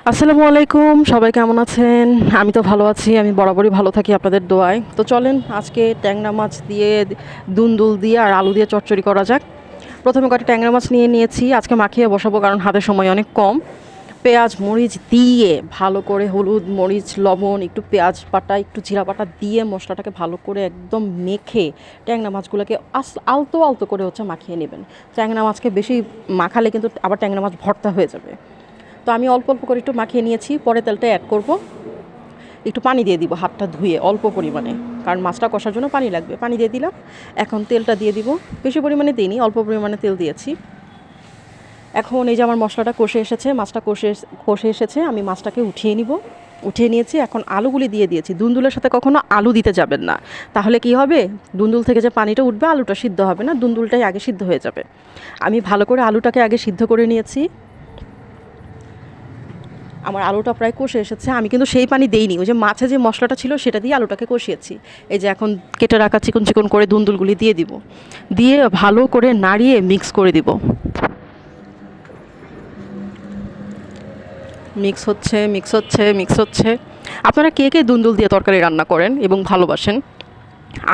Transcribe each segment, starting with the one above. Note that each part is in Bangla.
আসসালামু আলাইকুম, সবাই কেমন আছেন? আমি তো ভালো আছি, আমি বরাবরই ভালো থাকি আপনাদের দোয়ায়। তো চলেন আজকে ট্যাংরা মাছ দিয়ে দুন্দুল দিয়ে আর আলু দিয়ে চচ্চড়ি করা যাক। প্রথমে কয়েকটা ট্যাংরা মাছ নিয়ে নিয়েছি, আজকে মাখিয়ে বসাবো কারণ হাতে সময় অনেক কম। পেঁয়াজ মরিচ দিয়ে ভালো করে হলুদ মরিচ লবণ একটু পেঁয়াজ বাটা একটু জিরা বাটা দিয়ে মশলাটাকে ভালো করে একদম মেখে ট্যাংরা মাছগুলোকে আলতো আলতো করে মাখিয়ে নেবেন। ট্যাংরা মাছকে বেশি মাখালে কিন্তু আবার ট্যাংরা মাছ ভর্তা হয়ে যাবে। তো আমি অল্প অল্প করে একটু মাখিয়ে নিয়েছি, পরে তেলটা অ্যাড করব। একটু পানি দিয়ে দিব হাতটা ধুয়ে অল্প পরিমাণে, কারণ মাছটা কষার জন্য পানি লাগবে। পানি দিয়ে দিলাম, এখন তেলটা দিয়ে দিব। বেশি পরিমাণে দিইনি, অল্প পরিমাণে তেল দিয়েছি। এখন এই যে আমার মশলাটা কষে এসেছে, মাছটা কষে এসেছে, আমি মাছটাকে উঠিয়ে নিব। উঠিয়ে নিয়েছি, এখন আলুগুলি দিয়ে দিয়েছি। দুন্দুলের সাথে কখনো আলু দিতে যাবেন না, তাহলে কি হবে, দুন্দুল থেকে যে পানিটা উঠবে আলুটা সিদ্ধ হবে না, দুন্দুলটাই আগে সিদ্ধ হয়ে যাবে। আমি ভালো করে আলুটাকে আগে সিদ্ধ করে নিয়েছি। আমার আলুটা প্রায় কষে এসেছে, আমি কিন্তু সেই পানি দেইনি, ওই যে মাছে যে মশলাটা ছিল সেটা দিয়ে আলুটাকে কষিয়েছি। এই যে এখন কেটে রাখা চিকন চিকন করে দুন্দুলগুলি দিয়ে দিব, দিয়ে ভালো করে নাড়িয়ে মিক্স করে দিব। মিক্স হচ্ছে মিক্স হচ্ছে মিক্স হচ্ছে। আপনারা কে কে দুন্দুল দিয়ে তরকারি রান্না করেন এবং ভালোবাসেন?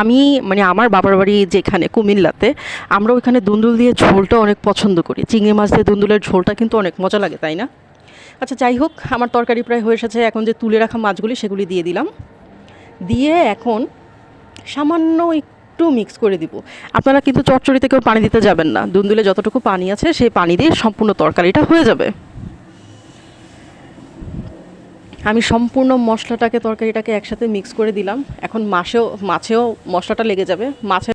আমি মানে আমার বাবার বাড়ি যেখানে কুমিল্লাতে, আমরা ওইখানে দুন্দুল দিয়ে ঝোলটা অনেক পছন্দ করি। চিংড়ি মাছ দিয়ে দুন্দুলের ঝোলটা কিন্তু অনেক মজা লাগে, তাই না? আচ্ছা, যাই হোক, আমার তরকারি প্রায় হয়ে এসেছে। এখন যে তুলে রাখা মাছগুলি সেগুলি দিয়ে দিলাম, দিয়ে এখন সামান্য একটু মিক্স করে দিব। আপনারা কিন্তু চচ্চড়িতে কেউ পানি দিতে যাবেন না, দুন্দুলে যতটুকু পানি আছে সেই পানি দিয়ে সম্পূর্ণ তরকারিটা হয়ে যাবে। আমি সম্পূর্ণ মশলাটাকে তরকারিটাকে একসাথে মিক্স করে দিলাম। এখন মাছেও মশলাটা লেগে যাবে। মাছে